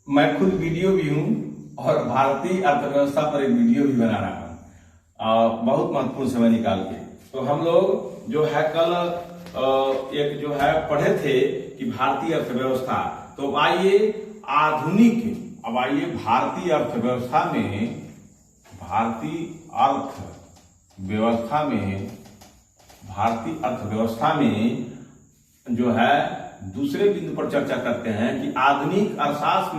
मैं खुद वीडियो भी हूँ और भारतीय अर्थव्यवस्था पर एक वीडियो भी बना रहा हूँ बहुत महत्वपूर्ण समय निकाल के। तो हम लोग जो है कल एक जो है पढ़े थे कि भारतीय अर्थव्यवस्था। तो आइए भारतीय अर्थव्यवस्था में जो है दूसरे बिंदु पर चर्चा करते हैं कि आधुनिक अर्थशास्त्र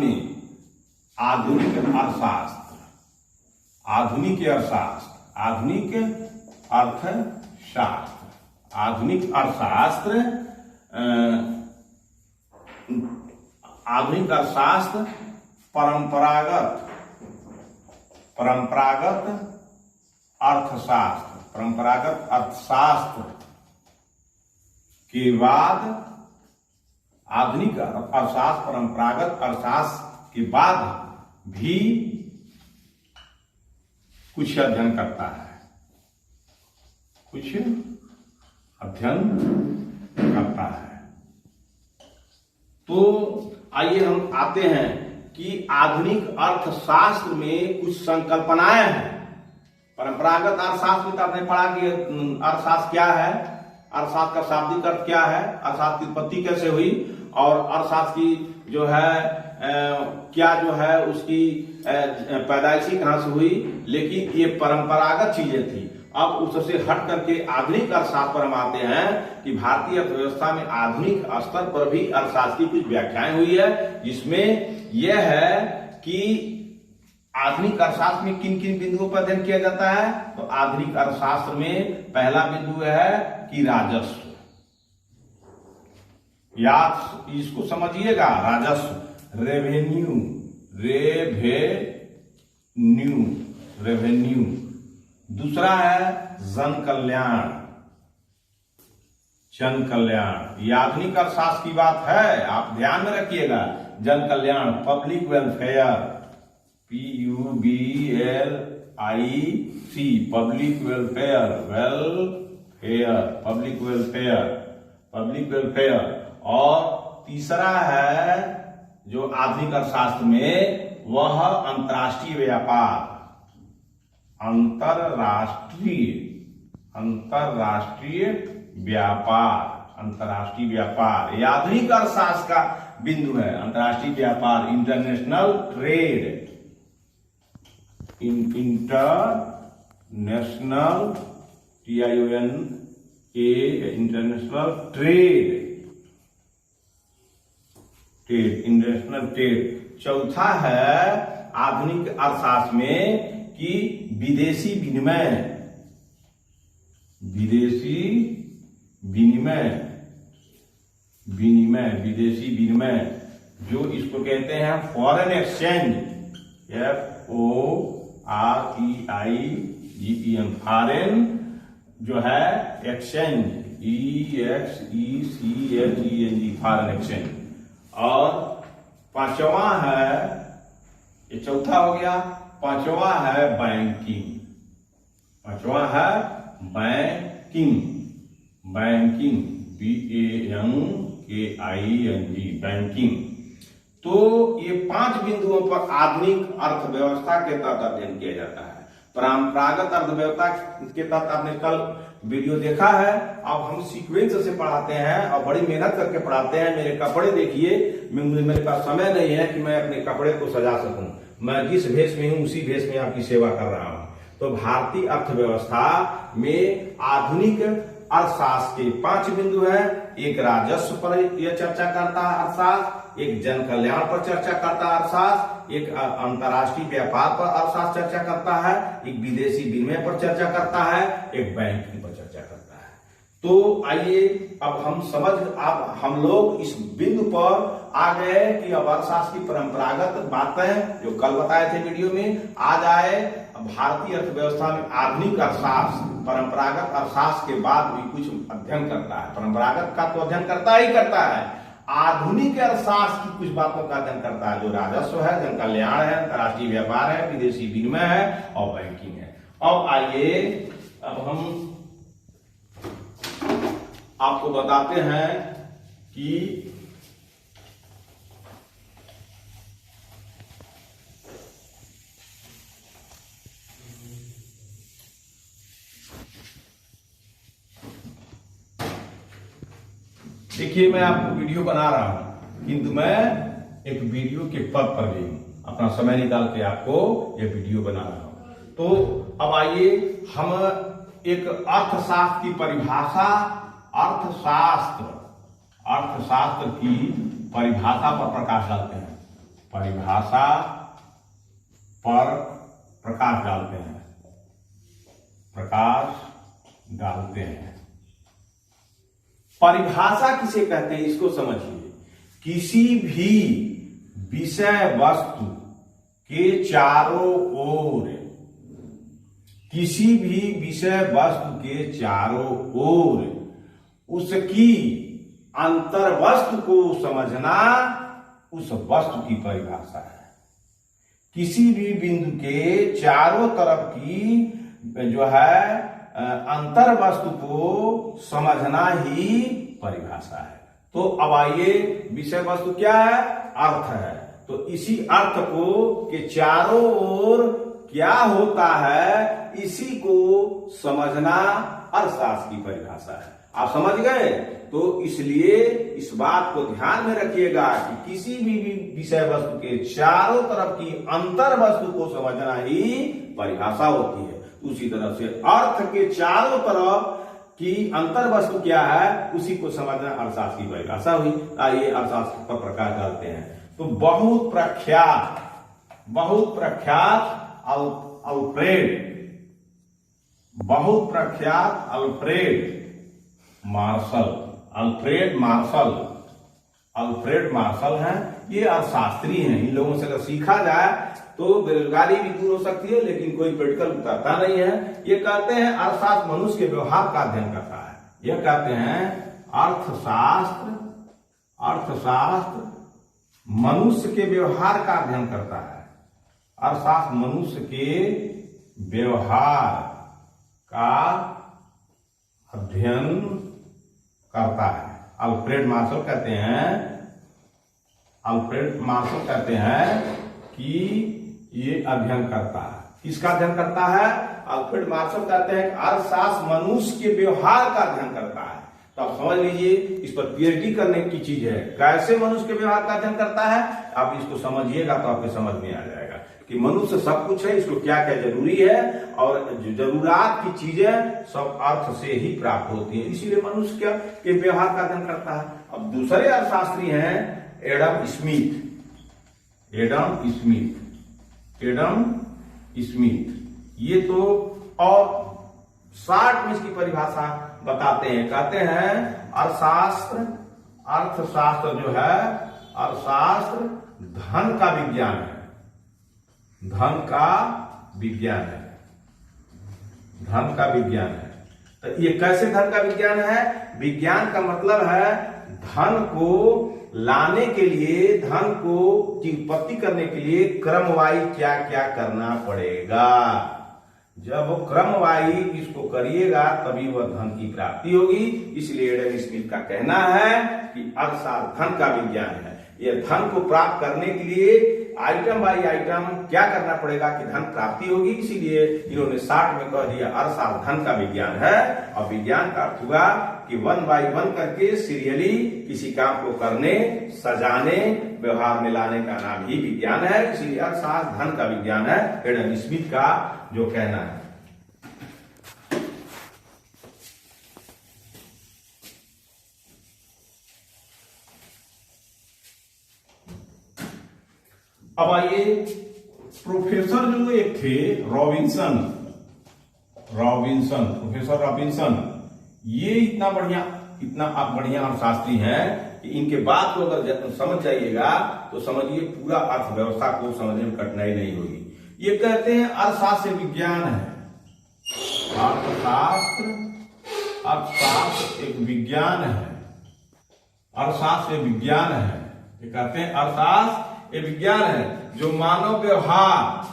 परंपरागत अर्थशास्त्र के बाद आधुनिक अर्थशास्त्र परंपरागत अर्थशास्त्र के बाद भी कुछ अध्ययन करता है। तो आइए हम आते हैं कि आधुनिक अर्थशास्त्र में कुछ संकल्पनाएं हैं। परंपरागत अर्थशास्त्र में तो आपने पढ़ा कि अर्थशास्त्र क्या है, अर्थशास्त्र का शाब्दिक अर्थ क्या है, अर्थशास्त्र की उत्पत्ति कैसे हुई और अर्थशास्त्र की जो है क्या जो है उसकी पैदाइशी कहां से हुई। लेकिन ये परंपरागत चीजें थी। अब उससे हट करके आधुनिक अर्थशास्त्र पर हम आते हैं कि भारतीय अर्थव्यवस्था में आधुनिक स्तर पर भी अर्थशास्त्र की कुछ व्याख्याएं हुई है, जिसमें यह है कि आधुनिक अर्थशास्त्र में किन किन बिंदुओं पर अध्ययन किया जाता है। तो आधुनिक अर्थशास्त्र में पहला बिंदु है कि राजस्व। याद इसको समझिएगा, राजस्व, रेवेन्यू। दूसरा है जन कल्याण। ये आधुनिक अर्थशास्त्र की बात है, आप ध्यान में रखिएगा। जन कल्याण, public welfare, PUBLIC, public welfare. और तीसरा है जो आधुनिक अर्थशास्त्र में वह अंतर्राष्ट्रीय व्यापार। यह आधुनिक अर्थशास्त्र का बिंदु है। अंतर्राष्ट्रीय व्यापार, इंटरनेशनल ट्रेड, इंटरनेशनल ट्रेड। चौथा है आधुनिक अर्थशास्त्र में कि विदेशी विनिमय जो इसको कहते हैं फॉरेन एक्सचेंज, FOREIGEN, फॉरेन जो है एक्सचेंज, EXECHENG, फॉरेन एक्सचेंज। और पांचवा है, ये चौथा हो गया, पांचवा है बैंकिंग, BANKING, बैंकिंग। तो ये 5 बिंदुओं पर आधुनिक अर्थव्यवस्था के तहत अध्ययन किया जाता है। परंपरागत अर्थव्यवस्था के तहत आपने कल वीडियो देखा है। अब हम सीक्वेंस से पढ़ाते हैं और बड़ी मेहनत करके पढ़ाते हैं। मेरे कपड़े देखिए, मेरे पास समय नहीं है कि मैं अपने कपड़े को सजा सकूं। मैं जिस भेष में हूं उसी भेष में आपकी सेवा कर रहा हूं। तो भारतीय अर्थव्यवस्था में आधुनिक अर्थशास्त्र के 5 बिंदु हैं। एक राजस्व पर यह चर्चा करता है अर्थशास्त्र, एक जन कल्याण पर चर्चा करता है अर्थशास्त्र, एक अंतर्राष्ट्रीय व्यापार पर अर्थशास्त्र चर्चा करता है, एक विदेशी विनिमय पर चर्चा करता है, एक बैंकिंग पर चर्चा करता है। तो आइए अब हम लोग इस बिंदु पर आ गए कि अब अर्थशास्त्र की परंपरागत बातें जो कल बताए थे वीडियो में, आज आए भारतीय अर्थव्यवस्था में आधुनिक अर्थशास्त्र परंपरागत अर्थशास्त्र के बाद भी कुछ अध्ययन करता है। परंपरागत का तो अध्ययन करता है, आधुनिक अर्थशास्त्र की कुछ बातों का अध्ययन करता है, जो राजस्व है, जन कल्याण है, अंतर्राष्ट्रीय व्यापार है, विदेशी विनिमय है और बैंकिंग है। अब आइए अब हम आपको बताते हैं कि देखिए मैं आपको वीडियो बना रहा हूं, किंतु मैं एक वीडियो के पद पर भी हूं, अपना समय निकाल के आपको ये वीडियो बना रहा हूं। तो अब आइए हम एक अर्थशास्त्र की परिभाषा, अर्थशास्त्र की परिभाषा पर प्रकाश डालते हैं। परिभाषा पर प्रकाश डालते हैं। परिभाषा किसे कहते हैं इसको समझिए। किसी भी विषय वस्तु के चारों ओर, किसी भी विषय वस्तु के चारों ओर उसकी अंतर वस्तु को समझना उस वस्तु की परिभाषा है। किसी भी बिंदु के चारों तरफ की जो है अंतर वस्तु को समझना ही परिभाषा है। तो अब आइए, विषय वस्तु क्या है? अर्थ है। तो इसी अर्थ को के चारों ओर क्या होता है, इसी को समझना अर्थशास्त्र की परिभाषा है। आप समझ गए? तो इसलिए इस बात को ध्यान में रखिएगा कि किसी भी विषय वस्तु के चारों तरफ की अंतर वस्तु को समझना ही परिभाषा होती है। उसी तरह से अर्थ के चारों तरफ की अंतर वस्तु क्या है, उसी को समझना अर्थशास्त्र की परिभाषा हुई। आइए अर्थशास्त्र पर प्रकाश डालते हैं। तो बहुत प्रख्यात अल्फ्रेड मार्शल हैं। ये अर्थशास्त्री हैं। इन लोगों से अगर सीखा जाए तो बेरोजगारी भी दूर हो सकती है, लेकिन कोई प्रैक्टिकल उतारता नहीं है। ये कहते हैं अर्थशास्त्र मनुष्य के व्यवहार का अध्ययन करता है। यह कहते हैं अर्थशास्त्र मनुष्य के व्यवहार का अध्ययन करता है। अर्थशास्त्र मनुष्य के व्यवहार का अध्ययन करता है। अल्फ्रेड मार्शल कहते हैं कि ये अध्ययन करता है। किसका अध्ययन करता है? अल्फ्रेड मार्शल कहते हैं अर्थशास्त्र मनुष्य के व्यवहार का अध्ययन करता है। तो आप समझ लीजिए, इस पर पीएचडी करने की चीज है। कैसे मनुष्य के व्यवहार का अध्ययन करता है, आप इसको समझिएगा तो आपको समझ में आ जाएगा कि मनुष्य सब कुछ है, इसको क्या क्या जरूरी है, और जो जरूरत की चीजें सब अर्थ से ही प्राप्त होती है। इसीलिए मनुष्य के व्यवहार का अध्ययन करता है। अब दूसरे अर्थशास्त्री हैं एडम स्मिथ। ये तो और शॉर्ट में इसकी परिभाषा बताते हैं। कहते हैं अर्थशास्त्र जो है, अर्थशास्त्र धन का विज्ञान है। धन का विज्ञान है। तो ये कैसे धन का विज्ञान है? विज्ञान का मतलब है धन को लाने के लिए, धन को की उत्पत्ति करने के लिए क्रमवाई क्या क्या करना पड़ेगा। जब वो क्रमवाई इसको करिएगा तभी वह धन की प्राप्ति होगी। इसलिए एडम स्मिथ का कहना है कि अर्थशास्त्र धन का विज्ञान है। यह धन को प्राप्त करने के लिए आइटम बाई आइटम क्या करना पड़ेगा कि धन प्राप्ति होगी। इसीलिए इन्होंने 60 में कह दिया अर्थशास्त्र धन का विज्ञान है। और विज्ञान का अर्थ हुआ कि 1 बाई 1 करके सीरियली किसी काम को करने, सजाने, व्यवहार में लाने का नाम ही विज्ञान है। इसीलिए अर्थशास्त्र धन का विज्ञान है, एडम स्मिथ का जो कहना है। अब आइए, प्रोफेसर जो एक थे प्रोफेसर रॉबिन्सन, ये इतना बढ़िया अर्थशास्त्री हैं कि इनके बात को अगर समझ जाइएगा तो समझिए पूरा अर्थव्यवस्था को समझने में कठिनाई नहीं होगी। ये कहते हैं अर्थशास्त्र विज्ञान है। अर्थशास्त्र एक विज्ञान है। अर्थशास्त्र विज्ञान है। ये कहते हैं अर्थशास्त्र ये विज्ञान है जो मानव व्यवहार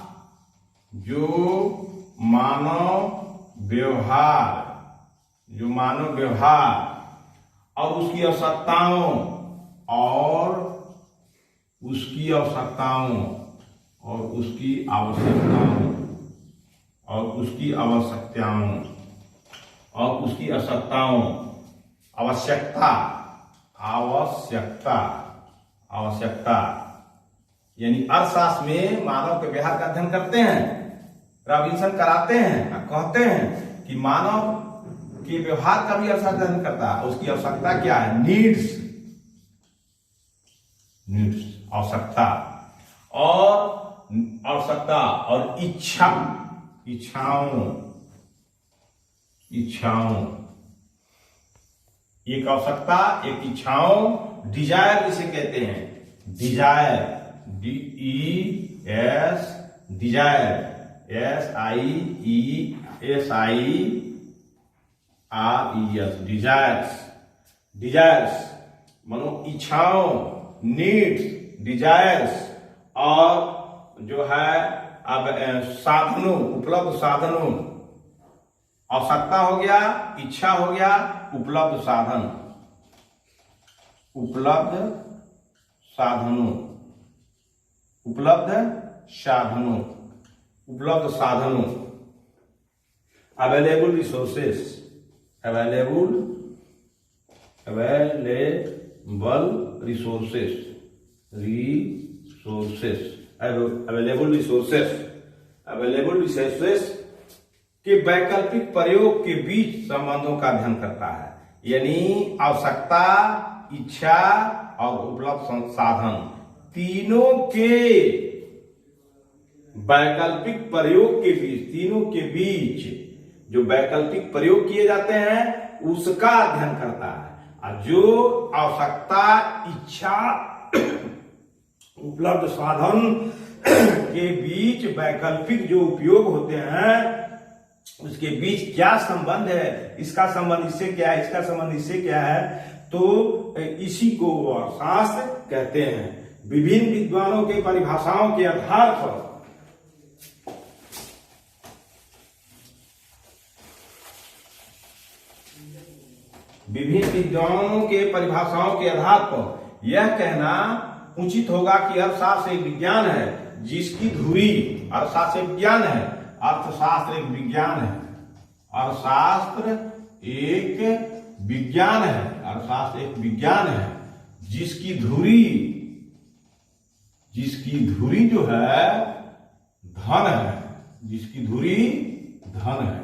और उसकी आवश्यकताओं आवश्यकता, आवश्यकता यानी अर्थशास्त्र में मानव के व्यवहार का अध्ययन करते हैं, रॉबिन्सन कराते हैं और कहते हैं कि मानव के व्यवहार का भी अर्थशास्त्र अध्ययन करता है। उसकी आवश्यकता क्या है? नीड्स, नीड्स आवश्यकता, और आवश्यकता और इच्छा, इच्छाओं, इच्छाओं, एक आवश्यकता एक इच्छाओं, डिजायर जिसे कहते हैं, desire, DES, desire, SIESIRES, desires, desires मानो इच्छाओं, नीड्स, डिजायर्स, और जो है अब साधनों, उपलब्ध साधनों, आवश्यकता हो गया, इच्छा हो गया, उपलब्ध साधन, उपलब्ध साधनों, उपलब्ध साधनों, उपलब्ध साधनों, available resources, available, available resources, resources, available resources, available resources के वैकल्पिक प्रयोग के बीच संबंधों का अध्ययन करता है। यानी आवश्यकता, इच्छा और उपलब्ध साधन तीनों के वैकल्पिक प्रयोग के बीच, तीनों के बीच जो वैकल्पिक प्रयोग किए जाते हैं उसका अध्ययन करता है। और जो आवश्यकता, इच्छा, उपलब्ध साधन के बीच वैकल्पिक जो उपयोग होते हैं उसके बीच क्या संबंध है, इसका संबंध इससे क्या है, इसका संबंध इससे क्या है, तो इसी को अर्थशास्त्र कहते हैं। विभिन्न विद्वानों के परिभाषाओं के आधार पर विभिन्न विद्वानों के परिभाषाओं के आधार पर यह कहना उचित होगा कि अर्थशास्त्र एक विज्ञान है जिसकी धुरी, अर्थशास्त्र एक विज्ञान है, अर्थशास्त्र एक विज्ञान है, अर्थशास्त्र एक विज्ञान है, अर्थशास्त्र एक विज्ञान है जिसकी धुरी, जिसकी धुरी जो है धन है, जिसकी धुरी धन है,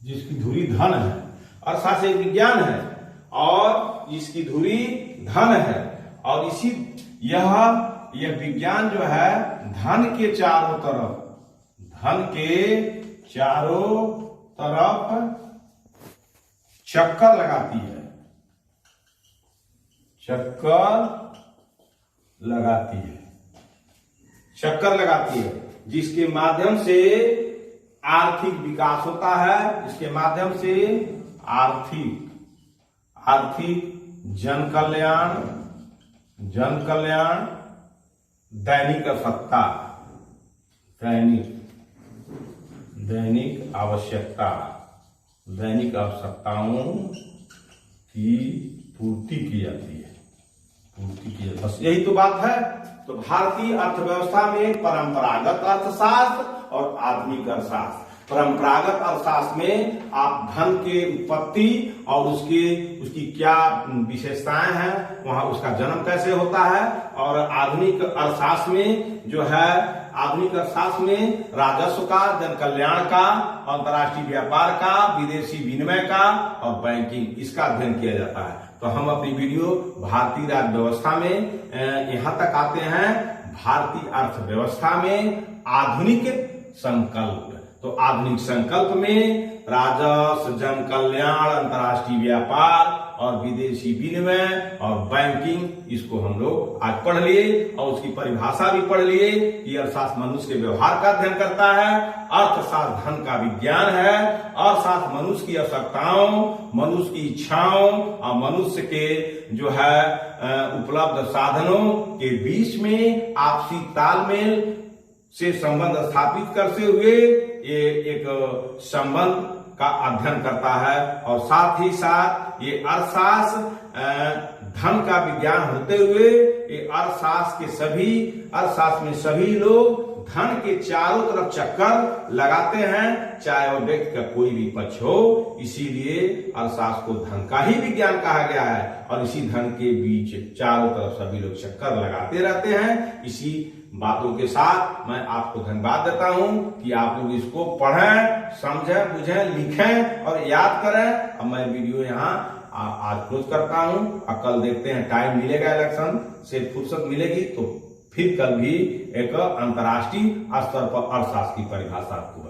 जिसकी धुरी धन है। अर्थशास्त्र एक विज्ञान है और जिसकी धुरी धन है, और इसी यह विज्ञान जो है धन के चारों तरफ, धन के चारों तरफ चक्कर लगाती है, चक्कर लगाती है, चक्कर लगाती है, जिसके माध्यम से आर्थिक विकास होता है, इसके माध्यम से आर्थिक जन कल्याण, जन कल्याण, दैनिक आवश्यकता, दैनिक आवश्यकता, दैनिक आवश्यकताओं की पूर्ति की जाती है, पूर्ति की जाती है। बस यही तो बात है। तो भारतीय अर्थव्यवस्था में परंपरागत अर्थशास्त्र और आधुनिक अर्थशास्त्र। परंपरागत अर्थशास्त्र में आप धन के उत्पत्ति और उसकी क्या विशेषताएं हैं, वहां उसका जन्म कैसे होता है, और आधुनिक अर्थशास्त्र में जो है, आधुनिक अर्थशास्त्र में राजस्व का, जन कल्याण का, अंतर्राष्ट्रीय व्यापार का, विदेशी विनिमय का और बैंकिंग, इसका अध्ययन किया जाता है। तो हम अपनी वीडियो भारतीय राज्य व्यवस्था में यहां तक आते हैं, भारतीय अर्थव्यवस्था में आधुनिक संकल्प। तो आधुनिक संकल्प में राजस्व, जन कल्याण, अंतर्राष्ट्रीय व्यापार और विदेशी विनिमय और बैंकिंग, इसको हम लोग आज पढ़ लिए और उसकी परिभाषा भी पढ़ लिए कि अर्थशास्त्र मनुष्य के व्यवहार का अध्ययन करता है, अर्थशास्त्र धन का विज्ञान है, अर्थशास्त्र मनुष्य की आवश्यकताओं, मनुष्य की इच्छाओं और मनुष्य के जो है उपलब्ध साधनों के बीच में आपसी तालमेल से संबंध स्थापित करते हुए ये एक संबंध का अध्ययन करता है। और साथ ही साथ ये अर्थशास्त्र धन का विज्ञान होते हुए ये अर्थशास्त्र में सभी लोग धन के चारों तरफ चक्कर लगाते हैं, चाहे वह व्यक्ति का कोई भी पक्ष हो। इसीलिए अर्थशास्त्र को धन का ही विज्ञान कहा गया है और इसी धन के बीच चारों तरफ सभी लोग चक्कर लगाते रहते हैं। इसी बातों के साथ मैं आपको धन्यवाद देता हूं कि आप लोग इसको पढ़ें, समझें, बुझें, लिखें और याद करें। अब मैं वीडियो यहाँ आज क्लोज करता हूं और कल देखते हैं, टाइम मिलेगा, इलेक्शन से फुर्सत मिलेगी तो फिर कल भी एक अंतर्राष्ट्रीय स्तर पर अर्थशास्त्र की परिभाषा आपको